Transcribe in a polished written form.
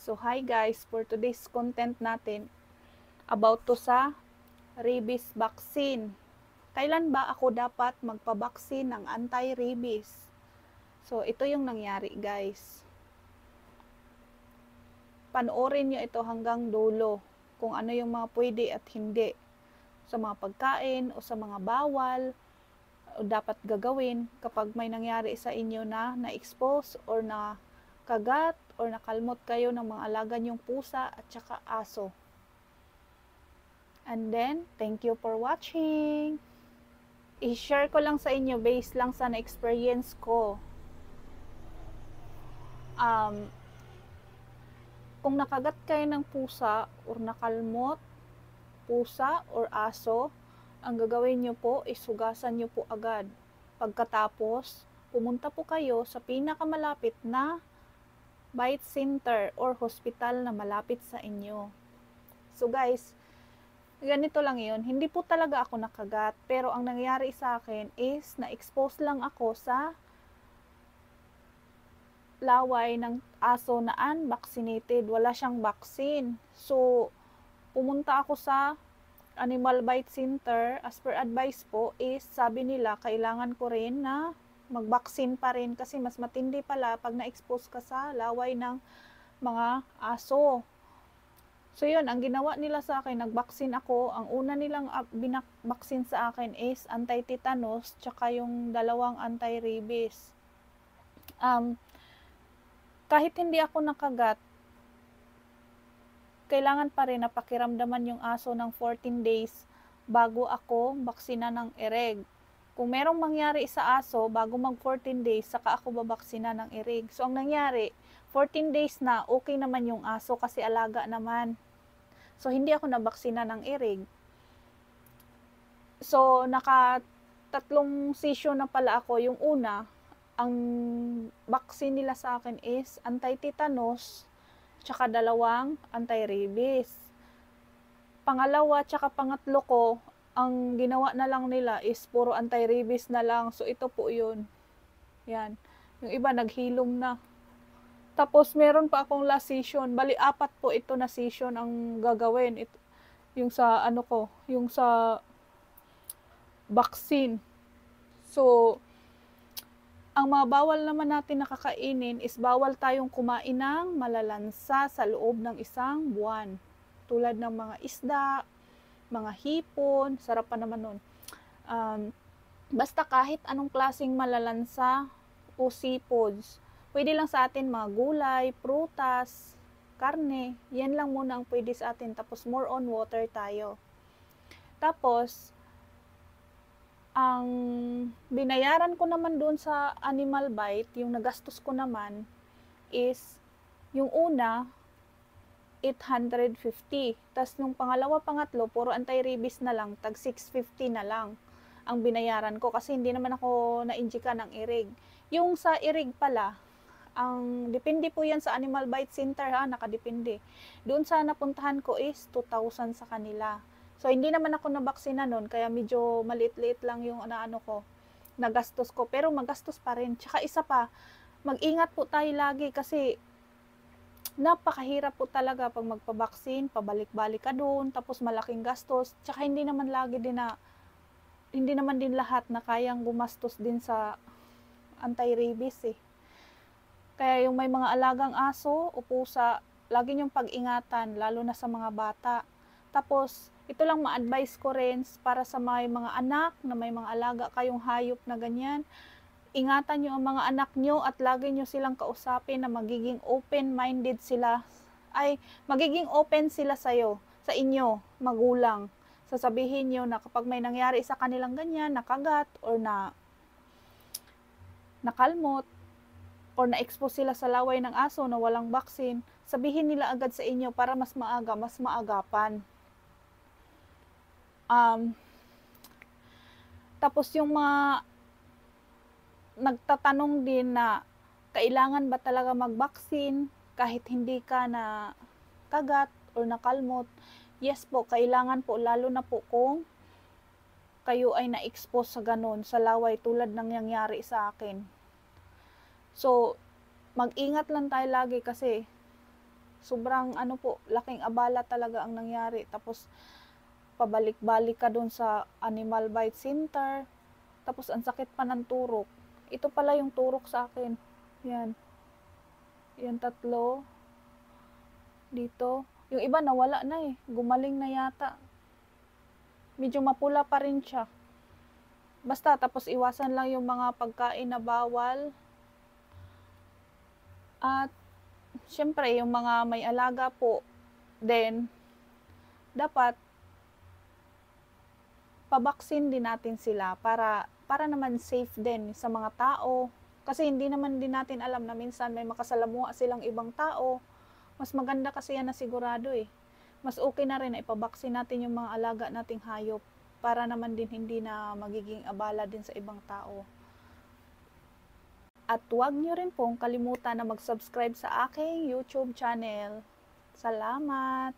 So hi guys, for today's content natin, about to sa rabies vaccine. Kailan ba ako dapat magpabaksin ng anti-rabies? So ito yung nangyari guys. Panoorin nyo ito hanggang dulo kung ano yung mga pwede at hindi sa mga pagkain o sa mga bawal o dapat gagawin kapag may nangyari sa inyo na na-expose or na kagat or nakalmot kayo ng mga alaga nyong pusa at saka aso. And then, thank you for watching. I-share ko lang sa inyo based lang sa na-experience ko. Kung nakagat kayo ng pusa or nakalmot, pusa or aso, ang gagawin nyo po is hugasan nyo po agad. Pagkatapos, pumunta po kayo sa pinakamalapit na bite center or hospital na malapit sa inyo. So guys, ganito lang yun. Hindi po talaga ako nakagat. Pero ang nangyari sa akin is na-expose lang ako sa laway ng aso na unvaccinated. Wala siyang vaccine. So, pumunta ako sa Animal Bite Center. As per advice po is sabi nila kailangan ko rin na mag-vaccine pa rin kasi mas matindi pala pag na-expose ka sa laway ng mga aso. So yun, ang ginawa nila sa akin, nag-vaccine ako. Ang una nilang binak-vaccine sa akin is anti-tetanus, tsaka yung dalawang anti-rabies. Kahit hindi ako nakagat, kailangan pa rin napakiramdaman yung aso ng 14 days bago ako baksina ng ereg. Kung merong mangyari sa aso, bago mag 14 days, saka ako babaksina ng ereg. So ang nangyari, 14 days na, okay naman yung aso kasi alaga naman. So, hindi ako nabaksina ng ereg. So, naka-3 session na pala ako. Yung una, ang vaccine nila sa akin is anti-tetanus, tsaka 2 anti-rabies. Pangalawa, tsaka pangatlo ko, ang ginawa na lang nila is puro anti-rabies na lang. So, ito po yun. Yan. Yung iba, naghilom na. Tapos, meron pa akong last session. Bali, 4 po ito na session ang gagawin. Ito, yung sa, yung sa vaccine. So, ang mga bawal naman natin nakakainin is bawal tayong kumain ng malalansa sa loob ng 1 buwan. Tulad ng mga isda, mga hipon, sarap pa naman nun. Basta kahit anong klaseng malalansa o seafoods, pwede lang sa atin mga gulay, prutas, karne, yan lang muna ang pwede sa atin. Tapos more on water tayo. Tapos, ang binayaran ko naman doon sa Animal Bite, yung nagastos ko naman, is yung una, 850. Tapos nung pangalawa, pangatlo, puro anti-rabies na lang, tag 650 na lang ang binayaran ko kasi hindi naman ako na-injika ng irig. Yung sa irig pala, ang depende po yan sa Animal Bite Center ha, nakadepende. Doon sa napuntahan ko is 2,000 sa kanila. So hindi naman ako nabaksina noon, kaya medyo maliit-liit lang yung nagastos ko, pero magastos pa rin. Tsaka isa pa, mag-ingat po tayo lagi kasi napakahirap po talaga pag magpabaksin, pabalik-balik ka doon, tapos malaking gastos. Tsaka hindi naman din lahat na kayang gumastos din sa anti-rabies eh. Kaya yung may mga alagang aso o pusa, lagi niyong pag-ingatan, lalo na sa mga bata. Tapos, ito lang ma-advise ko rin para sa may mga anak na may mga alaga kayong hayop na ganyan. Ingatan nyo ang mga anak nyo at lagi nyo silang kausapin na magiging open-minded sila. Magiging open sila sa inyo, magulang. Sasabihin nyo na kapag may nangyari sa kanilang ganyan, nakagat or nakalmot, or na-expose sila sa laway ng aso na walang vaccine, sabihin nila agad sa inyo para mas maaga, mas maagapan. Tapos yung mga nagtatanong din na kailangan ba talaga mag-vaccine kahit hindi ka na kagat or nakalmot. Yes po, kailangan po, lalo na po kung kayo ay na-expose sa ganun, sa laway tulad ng nangyari sa akin. So, mag-ingat lang tayo lagi kasi Sobrang ano po, laking abala talaga ang nangyari. Tapos pabalik-balik ka dun sa animal bite center. Tapos ang sakit pa ng turok. Ito pala yung turok sa akin. Yan. Yan 3 dito. Yung iba nawala na eh. Gumaling na yata. Medyo mapula pa rin siya. Basta tapos iwasan lang yung mga pagkain na bawal. At syempre yung mga may alaga po, then dapat pabaksin din natin sila para naman safe din sa mga tao. Kasi hindi naman din natin alam na minsan may makasalamuha silang ibang tao. Mas maganda kasi yan na sigurado eh. Mas okay na rin na ipabaksin natin yung mga alaga nating hayop para naman din hindi na magiging abala din sa ibang tao. At huwag nyo rin pong kalimutan na mag-subscribe sa aking YouTube channel. Salamat!